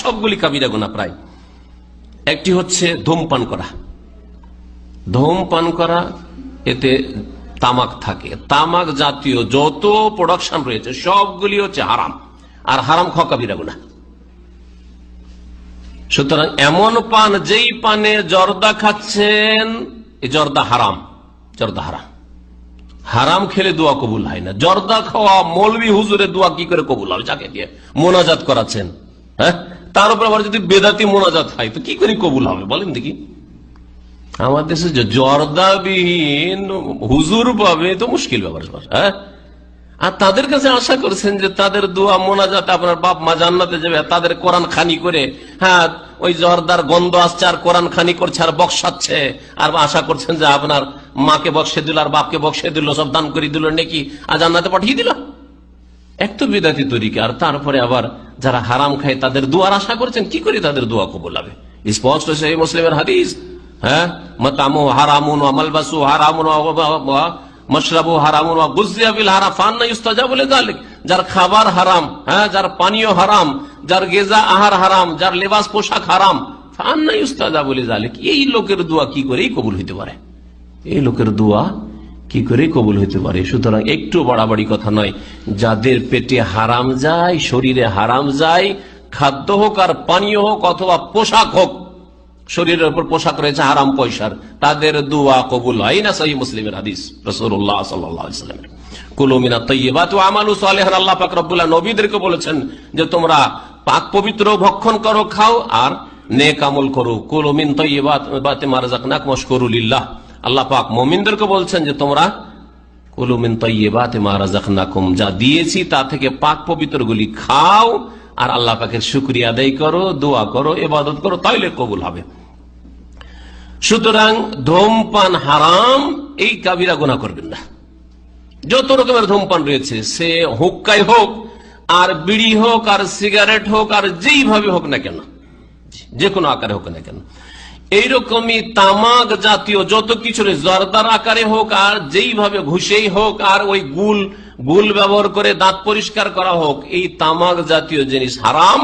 সবগুলি কাবিরা গুনাহ প্রায়। একটি হচ্ছে ধূমপান করা। ধূমপান করা, এতে তামাক থাকে, তামাক জাতীয় যত প্রোডাকশন রয়েছে সবগুলি হচ্ছে হারাম, আর হারাম খাওয়া কাবিরা গুনাহ। সুতরাং এমন পান, যেই পানে জর্দা খাচ্ছেন, এই জর্দা হারাম, জর্দা হারাম। হারাম খেলে দোয়া কবুল হয় না। জর্দা খাওয়া মৌলবি হুজুরের দোয়া কি করে কবুল হবে? যাকে দিয়ে মোনাজাত করাচ্ছেন, হ্যাঁ, তার উপর আবার যদি বেদাতি মোনাজাত হয় তো কি করে কবুল হবে বলেন দেখি? আমাদের দেশে জর্দাবিহীন হুজুর পাবে তো মুশকিল ব্যাপার, হ্যাঁ। আর তাদের কাছে আশা করছেন যে তাদের দোয়া মোনাজাতে আপনার বাপ মা জান্নাতে যাবে, তাদের কোরআন খানি করে, হ্যাঁ, ওই জর্দার গন্ধ আসছে আর কোরআন খানি করছে আর বক্সাচ্ছে, আর আশা করছেন যে আপনার মাকে বক্সে দিল আর বাপকে বক্সে দিল, সব দান করে দিল নাকি, আর জান্নাতে পাঠিয়ে দিল। এক তো বিদাতি তরিকা, আর তারপরে আবার যারা হারাম খায় তাদের দোয়ার আশা করছেন, কি করে তাদের দোয়া কবুল হবে? স্পষ্ট সেই মুসলিমের হাদিস, হ্যাঁ, মাতামু হারামুন ওয়া মালবাসু হারামুন ওয়া মাশরাবু হারামুন ওয়া গুযিয়া বিল হারাম ফান্না ইস্তাজাবু লিযালিক। যার খাবার হারাম, হ্যাঁ, যার পানীয় হারাম, যার গিজা আহার হারাম, যার লেবাস পোশাক হারাম, ফান্না ইস্তাজাবু লিযালিক। এই লোকের দোয়া কি করেই কবুল হইতে পারে? এই লোকের দোয়া কি করে কবুল হইতে পারে? সুতরাং একটু বাড়াবাড়ি কথা নয়। যাদের পেটে হারাম যায়, শরীরে হারাম যায়, খাদ্য হোক আর পানীয় হোক অথবা পোশাক হোক, শরীরের উপর পোশাক রয়েছে হারাম পয়সার, তাদের দোয়া কবুল হয় না। সহিহ মুসলিমের হাদিস, রাসূলুল্লাহ সাল্লাল্লাহু আলাইহি ওয়াসাল্লাম, কুলু মিনাত তাইয়্যিবাতি ওয়া আমালু সালিহান। আল্লাহ পাক রব্বুল আলামিন নবীদেরকে বলেছেন যে তোমরা পাক পবিত্র ভক্ষণ করো, খাও, আর নেক আমল করো। কুলু মিন তাইয়্যিবাতি মা রাযাকনাকুম ওয়াশকুরু লিল্লাহ। আল্লাহ পাক মুমিনদেরকে বলছেন যে তোমরা কুলু মিন তাইয়্যিবাতি মা রাযাকনাকুম, যা দিয়েছি তা থেকে পাক পবিত্রগুলি খাও, আর আল্লাহ পাকের শুকরিয়া আদায় করো, দোয়া করো, ইবাদত করো, তাইলে কবুল হবে। সুতরাং ধূমপান হারাম, এই কাবিরা গুনাহ করবেন না। যত রকমের ধূমপান রয়েছে, সে হুক্কাই হোক আর বিড়ি হোক আর সিগারেট হোক আর যেইভাবে হোক না কেন, যে কোনো আকারে হোক না কেন, এইরকমই তামাক জাতীয় যত কিছু জর্দার আকারে হোক আর যেইভাবে ঘুষেই হোক, আর ওই গুল ব্যবহার করে দাঁত পরিষ্কার করা হোক, এই তামাক জাতীয় জিনিস হারাম।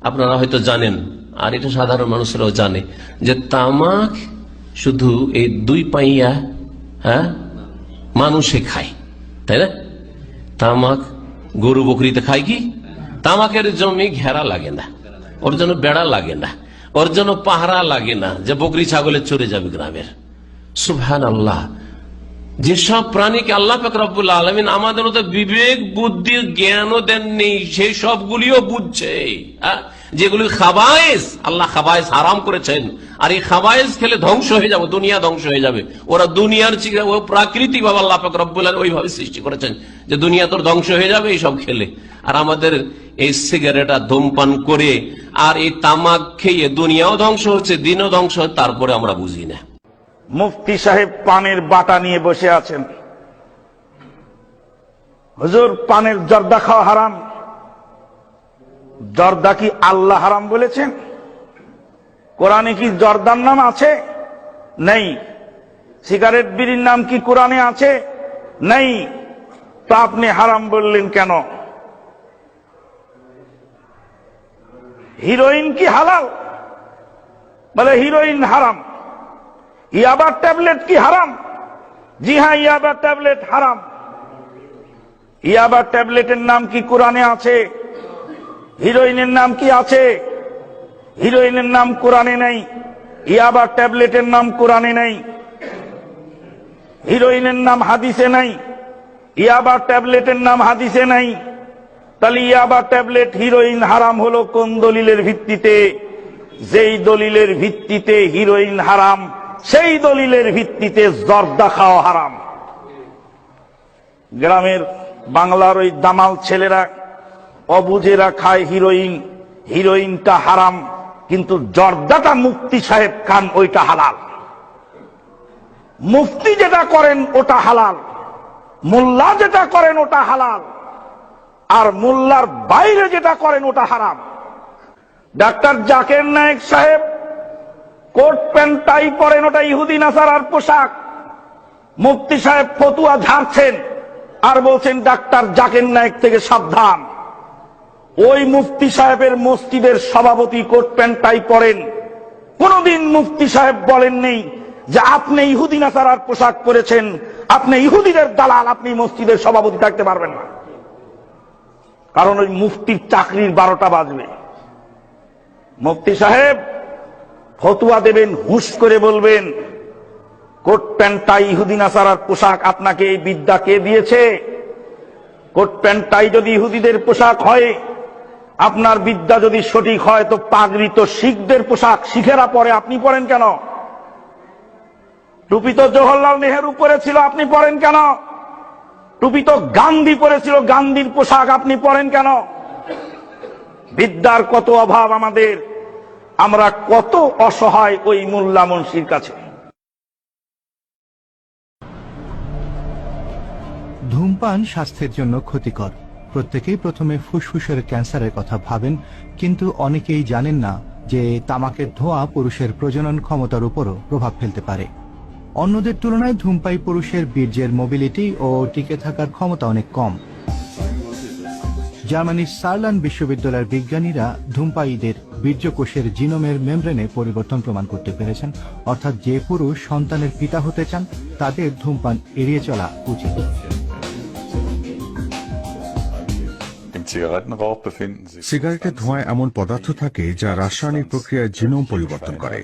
আপনারা হয়তো জানেন, আর এটা সাধারণ মানুষরাও জানে, যে তামাক শুধু এই 2 পাইয়া, হ্যাঁ, মানুষে খায়, তাই না? তামাক গরু বকরিতে খায় কি? তামাকের জমি ঘেরা লাগে না, ওর জন্য বেড়া লাগে না, ওর জন্য পাহারা লাগে না যে বকরি ছাগলে চড়ে যাবে গ্রামের। সুবহানাল্লাহ। যেসব প্রাণীকে আল্লাহ পাক রব্বুল আলামিন আমাদের মতো বিবেক বুদ্ধি জ্ঞানও দেননি, সেই সবগুলিও বুঝছে। যেগুলি খাবায়েস, আল্লাহ খাবায়েস হারাম করেছেন, আর এই খাবায়েস খেলে ধ্বংস হয়ে যাবে, দুনিয়া ধ্বংস হয়ে যাবে। ওরা দুনিয়ার প্রাকৃতিক ভাবে আল্লাহ পাক রব্বুল আলামিন ওইভাবে সৃষ্টি করেছেন যে দুনিয়া তোর ধ্বংস হয়ে যাবে এইসব খেলে। আর আমাদের এই সিগারেট আর ধূমপান করে আর এই তামাক খেয়ে দুনিয়াও ধ্বংস হচ্ছে, দিনও ধ্বংস হচ্ছে, তারপরে আমরা বুঝি না। মুফতি সাহেব পানের বাটা নিয়ে বসে আছেন। হুজুর, পানের জর্দা খাওয়া হারাম। জর্দা কি আল্লাহ হারাম বলেছেন? কোরআনে কি জর্দার নাম আছে? নেই। সিগারেট বিড়ির নাম কি কোরআনে আছে? নেই। তা আপনি হারাম বললেন কেন? হিরোইন কি হালাল? বলে হিরোইন হারাম। ইয়াবার ট্যাবলেট কি হারাম? জি হ্যাঁ, ইয়াবার ট্যাবলেট হারাম। ইয়াবার ট্যাবলেটের নাম কি কোরআনে আছে? হিরোইনের নাম কি আছে? হিরোইনের নাম কোরআনে নেই, ইয়াবার ট্যাবলেটের নাম কোরআনে নেই। হিরোইনের নাম হাদিসে নেই, ইয়াবার ট্যাবলেটের নাম হাদিসে নেই। তাহলে ইয়াবার ট্যাবলেট হিরোইন হারাম হলো কোন দলিলের ভিত্তিতে? যেই দলিলের ভিত্তিতে হিরোইন হারাম, সেই দলিলের ভিত্তিতে জর্দা খাওয়া হারাম। গ্রামের বাংলার ওই দামাল ছেলেরা, অবুঝেরা খায় হিরোইন, হিরোইনটা হারাম, কিন্তু জর্দাটা মুফতি সাহেব খান, ওইটা হালাল। মুফতি যেটা করেন ওটা হালাল, মোল্লা যেটা করেন ওটা হালাল, আর মোল্লার বাইরে যেটা করেন ওটা হারাম। ডাক্তার জাকির নায়েক সাহেব কোট প্যান্ট টাই পরেন, ওটা ইহুদি নাসারার পোশাক। মুফতি সাহেব ফতুয়া ঝাড়ছেন আর বলছেন ডাক্তার জাকির নায়েক থেকে সাবধান, ওই মুফতি সাহেবের মসজিদের সভাপতি কোট প্যান্ট টাই পরেন, কোনদিন মুফতি সাহেব বলেন নেই যে আপনি ইহুদি নাসারার পোশাক পরেছেন, আপনি ইহুদিদের দালাল, আপনি মসজিদের সভাপতি থাকতে পারবেন না। কারণ ওই মুফতির চাকরির 12টা বাজবে। মুফতি সাহেব ফতুয়া দেবেন, হুঁশ করে বলবেন কোট প্যান্ট টাই ইহুদি নাসারার পোশাক, আপনাকে এই বিদ্যা কে দিয়েছে? কোট প্যান্ট টাই যদি ইহুদিদের পোশাক হয়, আপনার বিদ্যা যদি সঠিক হয়, তো পাগড়ি তো শিখদের পোশাক, শিখেরা পরে, আপনি পরেন কেন? টুপি তো জওহরলাল নেহেরু পরেছিল, আপনি পরেন কেন? টুপি তো গান্ধী পরেছিল, গান্ধীর পোশাক, আপনি পরেন কেন? বিদ্যার কত অভাব আমাদের, আমরা কত অসহায় ওই মোল্লা মুন্সির কাছে। ধূমপান স্বাস্থ্যের জন্য ক্ষতিকর। প্রত্যেকেই প্রথমে ফুসফুসের ক্যান্সারের কথা ভাবেন, কিন্তু অনেকেই জানেন না যে তামাকের ধোঁয়া পুরুষের প্রজনন ক্ষমতার উপরও প্রভাব ফেলতে পারে। অন্যদের তুলনায় ধূমপায়ী পুরুষের বীর্যের মোবিলিটি ও টিকে থাকার ক্ষমতা অনেক কম। জার্মানির সারলান বিশ্ববিদ্যালয়ের বিজ্ঞানীরা ধূমপায়ীদের বীর্যকোষের জিনোমের মেমব্রেনে পরিবর্তন প্রমাণ করতে পেরেছেন। অর্থাৎ যে পুরুষ সন্তানের পিতা হতে চান, তাদের ধূমপান এড়িয়ে চলা উচিত। সিগারেটের ধোঁয়ায় এমন পদার্থ থাকে যা রাসায়নিক প্রক্রিয়ায় জিনোম পরিবর্তন করে,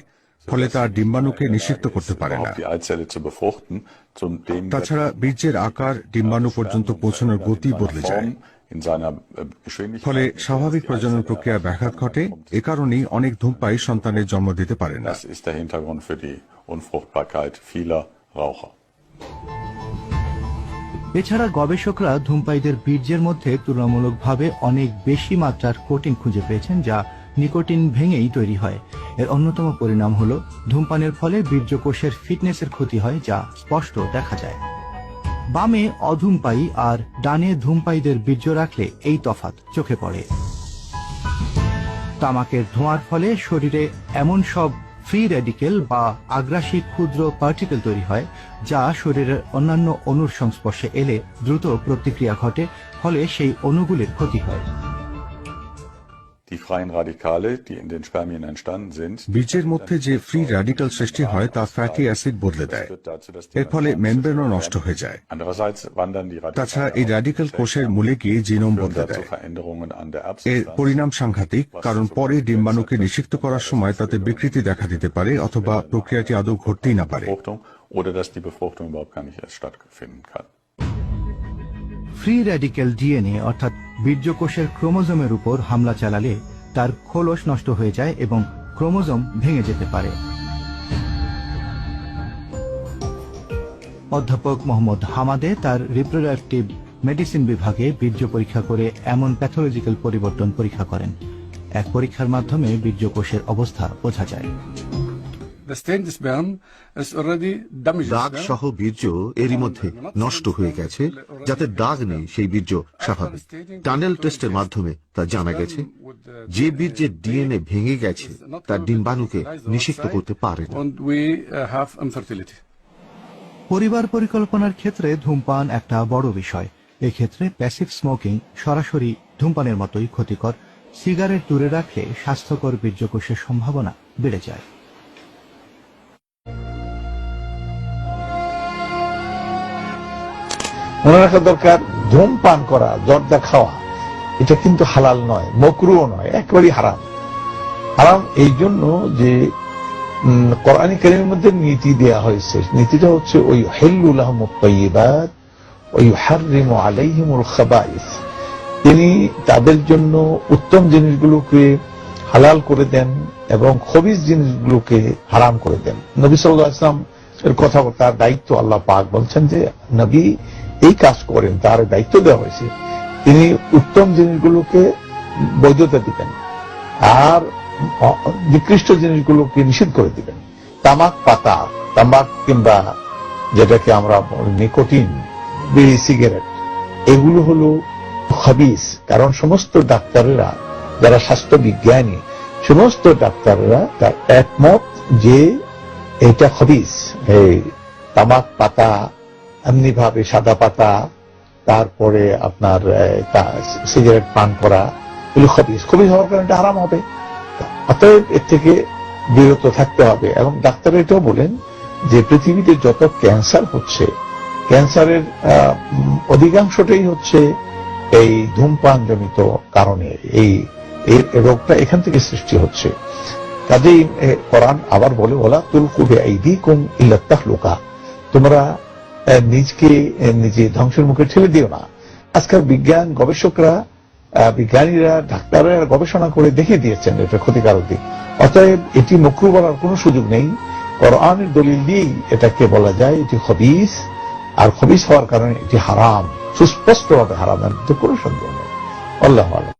ফলে তার ডিম্বাণুকে নিষিক্ত করতে পারে না। তাছাড়া বীর্যের আকার ডিম্বাণু পর্যন্ত পৌঁছানোর গতি বদলে যায়, ফলে স্বাভাবিক প্রজনন প্রক্রিয়া ব্যাঘাত ঘটে। এ কারণেই অনেক ধূমপায়ী সন্তানের জন্ম দিতে পারে না। এছাড়া গবেষকরা ধূমপায়ীদের বীর্যের মধ্যে তুলনামূলকভাবে অনেক বেশি মাত্রার কোটিন খুঁজে পেয়েছেন, যা নিকোটিন ভেঙেই তৈরি হয়। এর অন্যতম পরিণাম হল ধূমপানের ফলে বীর্যকোষের ফিটনেসের ক্ষতি হয়, যা স্পষ্ট দেখা যায়। বামে অধূমপায়ী আর ডানে ধূমপায়ীদের বীর্য রাখলে এই তফাৎ চোখে পড়ে। তামাকের ধোঁয়ার ফলে শরীরে এমন সব ফ্রি রেডিকেল বা আগ্রাসী ক্ষুদ্র পার্টিকেল তৈরি হয়, যা শরীরের অন্যান্য অণুর সংস্পর্শে এলে দ্রুত প্রতিক্রিয়া ঘটে, ফলে সেই অণুগুলির ক্ষতি হয়। বীর্যের মধ্যে যে ফ্রি র্যাডিক্যাল সৃষ্টি হয় তা ফ্যাটি অ্যাসিড বদলে দেয়, এর ফলে মেমব্রেনও নষ্ট হয়ে যায়। তাছাড়া এই র্যাডিক্যাল কোষের মূলে গিয়ে জিনোম বদলে দেয়। এর পরিণাম সাংঘাতিক, কারণ পরে ডিম্বাণুকে নিষিক্ত করার সময় তাতে বিকৃতি দেখা দিতে পারে, অথবা প্রক্রিয়াটি আদৌ ঘটতেই না পারে। ফ্রি র্যাডিক্যাল ডিএনএ অর্থাৎ বীর্যকোষের ক্রোমোজোমের উপর হামলা চালালে তার খোলস নষ্ট হয়ে যায় এবং ক্রোমোজোম ভেঙে যেতে পারে। অধ্যাপক মোহাম্মদ হামাদে তার রিপ্রোডাক্টিভ মেডিসিন বিভাগে বীর্য পরীক্ষা করে এমন প্যাথোলজিক্যাল পরিবর্তন পরীক্ষা করেন। এক পরীক্ষার মাধ্যমে বীর্যকোষের অবস্থা বোঝা যায়। দাগ সহ বীর্য এরই মধ্যে নষ্ট হয়ে গেছে, যাতে দাগ নেই সেই বীর্য স্বাভাবিক। টানেল টেস্টের মাধ্যমে তা জানা গেছে যে বীর্যের ডিএনএ ভেঙে গেছে তার ডিম্বাণুকে নিষিক্ত করতে পারে না। পরিবার পরিকল্পনার ক্ষেত্রে ধূমপান একটা বড় বিষয়। এক্ষেত্রে প্যাসিভ স্মোকিং সরাসরি ধূমপানের মতোই ক্ষতিকর। সিগারেট দূরে রাখলে স্বাস্থ্যকর বীর্যকোষের সম্ভাবনা বেড়ে যায়। মনে রাখা দরকার, ধূমপান করা, জর্দা খাওয়া, এটা কিন্তু হালাল নয়, মকরুও নয়, একেবারেই হারাম। হারাম এই জন্য যে কোরআন কারীমের মধ্যে নীতি দেয়া হয়েছে, নীতিটা হচ্ছে ওই হিল্লু লাহুমুত তাইয়্যিবাত ওয়া ইউহাররিমু আলাইহিমুল খাবাইস। তিনি তাদের জন্য উত্তম জিনিসগুলোকে হালাল করে দেন এবং খবিস জিনিসগুলোকে হারাম করে দেন। নবী সাল্লাল্লাহু আলাইহি ওয়াসাল্লাম এর কথা, তার দায়িত্ব আল্লাহ পাক বলছেন যে নবী এই কাজ করেন, তার দায়িত্ব দেওয়া হয়েছে, তিনি উত্তম জিনিসগুলোকে বৈধতা দিবেন আর নিকৃষ্ট জিনিসগুলোকে নিষেধ করে দিবেন। তামাক পাতা, তামাক কিংবা যেটাকে আমরা নিকোটিন, বিড়ি, সিগারেট, এগুলো হলো খবিস। কারণ সমস্ত ডাক্তারেরা, যারা স্বাস্থ্য বিজ্ঞানী, সমস্ত ডাক্তারেরা তার একমত যে এটা খবিস। এই তামাক পাতা, এমনি ভাবে সাদা পাতা, তারপরে আপনার সিগারেট পান করা, এগুলো খবিস হওয়ার কারণে এটা হারাম হবে। অতএব এর থেকে বিরত থাকতে হবে। এবং ডাক্তার এটাও বলেন যে পৃথিবীতে যত ক্যান্সার হচ্ছে, ক্যান্সারের অধিকাংশটাই হচ্ছে এই ধূমপান জনিত কারণে, এই রোগটা এখান থেকে সৃষ্টি হচ্ছে। কাজেই কোরআন আবার বলে, ওয়ালা তুলকু বিআইদিকুম ইলা তাহলুকা, তোমরা নিজকে নিজে ধ্বংসের মুখে ঠেলে দিও না। আজকাল বিজ্ঞান গবেষকরা, বিজ্ঞানীরা, ডাক্তাররা গবেষণা করে দেখিয়ে দিয়েছেন এটা ক্ষতিকারক দিক। অতএব এটি মাকরুহ বলার কোনো সুযোগ নেই। কোরআনের দলিল দিয়েই এটাকে বলা যায় এটি খবিস, আর খবিস হওয়ার কারণে এটি হারাম, সুস্পষ্টভাবে হারাম, এর মধ্যে কোনো সন্দেহ নেই। আল্লাহু আ'লাম।